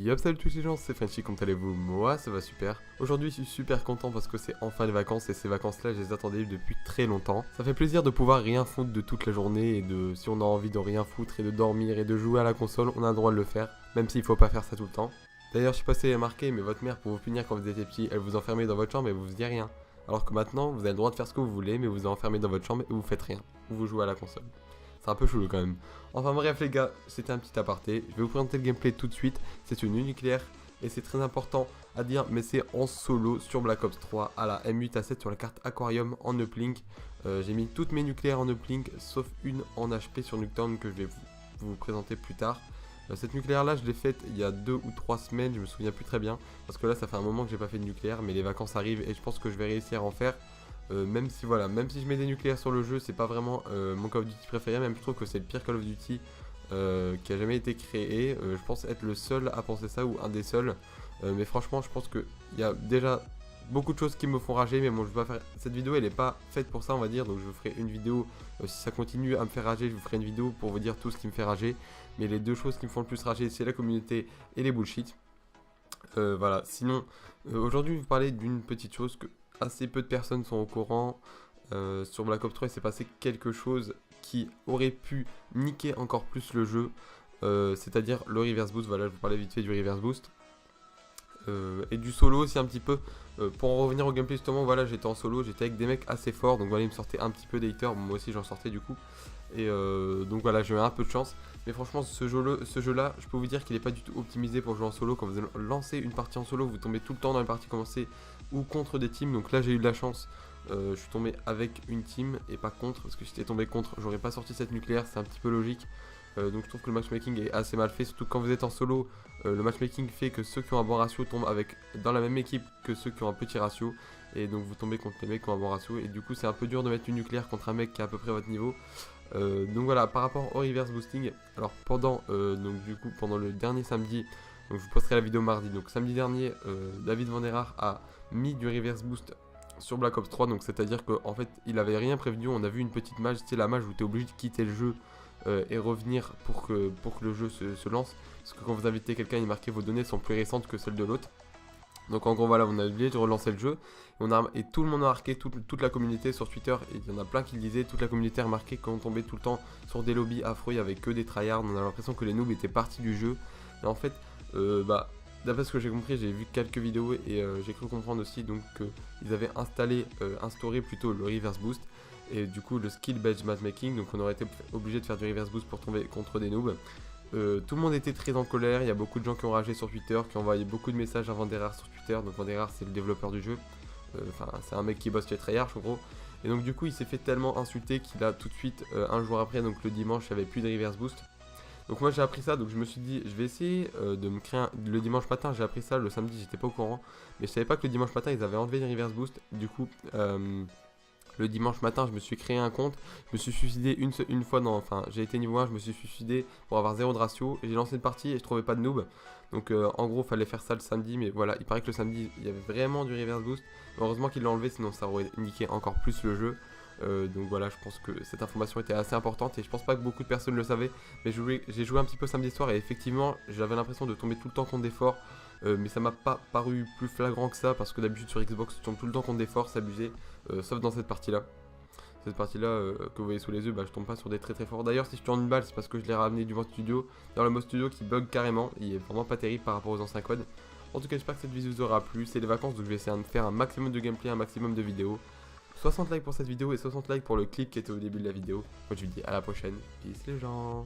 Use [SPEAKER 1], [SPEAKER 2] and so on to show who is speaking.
[SPEAKER 1] Yop, salut tous les gens, c'est Frenchy, comment allez-vous? Moi ça va super. Aujourd'hui je suis super content parce que c'est enfin les vacances et ces vacances là je les attendais depuis très longtemps. Ça fait plaisir de pouvoir rien foutre de toute la journée et de si on a envie de rien foutre et de dormir et de jouer à la console, on a le droit de le faire, même s'il faut pas faire ça tout le temps. D'ailleurs je sais pas si vous avez remarqué mais votre mère pour vous punir quand vous étiez petit, elle vous enfermait dans votre chambre et vous faisiez rien. Alors que maintenant vous avez le droit de faire ce que vous voulez mais vous vous enfermez dans votre chambre et vous faites rien. Ou vous jouez à la console. C'est un peu chelou quand même. Enfin bref les gars, c'était un petit aparté. Je vais vous présenter le gameplay tout de suite. C'est une nucléaire et c'est très important à dire, mais c'est en solo sur Black Ops 3 à la M8A7 sur la carte Aquarium en uplink. J'ai mis toutes mes nucléaires en uplink sauf une en HP sur Nuketown que je vais vous présenter plus tard. Cette nucléaire là je l'ai faite il y a 2 ou 3 semaines, je me souviens plus très bien. Parce que là ça fait un moment que j'ai pas fait de nucléaire, mais les vacances arrivent et je pense que je vais réussir à en faire. Même si je mets des nucléaires sur le jeu, c'est pas vraiment mon Call of Duty préféré, même je trouve que c'est le pire Call of Duty qui a jamais été créé. Je pense être le seul à penser ça ou un des seuls. Mais franchement je pense qu'il y a déjà beaucoup de choses qui me font rager, mais bon je vais pas faire. Cette vidéo elle est pas faite pour ça on va dire, donc je vous ferai une vidéo, si ça continue à me faire rager, je vous ferai une vidéo pour vous dire tout ce qui me fait rager. Mais les deux choses qui me font le plus rager c'est la communauté et les bullshit. Voilà, sinon aujourd'hui je vais vous parler d'une petite chose que assez peu de personnes sont au courant. Sur Black Ops 3 il s'est passé quelque chose qui aurait pu niquer encore plus le jeu, c'est-à-dire le reverse boost. Voilà, je vous parlais vite fait du reverse boost et du solo aussi un petit peu. Pour en revenir au gameplay justement, voilà, j'étais en solo, j'étais avec des mecs assez forts, donc voilà, ils me sortaient un petit peu des haters, moi aussi j'en sortais du coup. Et donc voilà, j'ai eu un peu de chance. Mais franchement ce jeu là, je peux vous dire qu'il n'est pas du tout optimisé pour jouer en solo. Quand vous lancez une partie en solo, vous tombez tout le temps dans les parties commencées ou contre des teams. Donc là j'ai eu de la chance, je suis tombé avec une team et pas contre. Parce que si j'étais tombé contre, j'aurais pas sorti cette nucléaire, c'est un petit peu logique. Donc je trouve que le matchmaking est assez mal fait, surtout quand vous êtes en solo. Le matchmaking fait que ceux qui ont un bon ratio tombent dans la même équipe que ceux qui ont un petit ratio. Et donc vous tombez contre les mecs qui ont un bon ratio. Et du coup c'est un peu dur de mettre une nucléaire contre un mec qui est à peu près votre niveau. Donc voilà, par rapport au reverse boosting, alors pendant le dernier samedi, donc je vous posterai la vidéo mardi, donc samedi dernier, David Vanderhaar a mis du reverse boost sur Black Ops 3, donc c'est à dire qu'en fait il avait rien prévenu. On a vu une petite mage, c'est la mage où tu es obligé de quitter le jeu et revenir pour que le jeu se lance, parce que quand vous invitez quelqu'un, il marquait vos données sont plus récentes que celles de l'autre. Donc en gros voilà, on a oublié de relancer le jeu et tout le monde a marqué, toute la communauté sur Twitter, et il y en a plein qui le disaient, toute la communauté a remarqué qu'on tombait tout le temps sur des lobbies affreux, il n'y avait que des tryhards, on a l'impression que les noobs étaient partis du jeu. Et en fait, d'après ce que j'ai compris, j'ai vu quelques vidéos et j'ai cru comprendre aussi donc qu'ils avaient instauré plutôt le reverse boost et du coup le skill based matchmaking, donc on aurait été obligé de faire du reverse boost pour tomber contre des noobs. Tout le monde était très en colère, il y a beaucoup de gens qui ont ragé sur Twitter, qui ont envoyé beaucoup de messages à Vanderhaar sur Twitter. Donc Vanderhaar c'est le développeur du jeu, c'est un mec qui bosse chez Treyarch en gros. Et donc du coup il s'est fait tellement insulter qu'il a tout de suite, un jour après, donc le dimanche, il n'y avait plus de reverse boost. Donc moi j'ai appris ça, donc je me suis dit je vais essayer de me créer le dimanche matin. J'ai appris ça le samedi, j'étais pas au courant, mais je savais pas que le dimanche matin ils avaient enlevé les reverse boost. Du coup le dimanche matin, je me suis créé un compte, je me suis suicidé une fois, j'ai été niveau 1, je me suis suicidé pour avoir 0 de ratio, et j'ai lancé une partie et je trouvais pas de noob. Donc en gros, fallait faire ça le samedi, mais voilà, il paraît que le samedi, il y avait vraiment du reverse boost. Heureusement qu'il l'a enlevé, sinon ça aurait niqué encore plus le jeu. Donc voilà, je pense que cette information était assez importante et je pense pas que beaucoup de personnes le savaient. Mais j'ai joué un petit peu samedi soir et effectivement, j'avais l'impression de tomber tout le temps contre des forts. Mais ça m'a pas paru plus flagrant que ça, parce que d'habitude sur Xbox je tombe tout le temps contre des forts, c'est abusé, sauf dans cette partie là. Cette partie là que vous voyez sous les yeux, je tombe pas sur des très très forts. D'ailleurs si je tourne une balle c'est parce que je l'ai ramené du mode studio, dans le mode studio qui bug carrément, il est vraiment pas terrible par rapport aux anciens codes. En tout cas j'espère que cette vidéo vous aura plu, c'est les vacances donc je vais essayer de faire un maximum de gameplay, un maximum de vidéos. 60 likes pour cette vidéo et 60 likes pour le clip qui était au début de la vidéo. Moi je vous dis à la prochaine, peace les gens.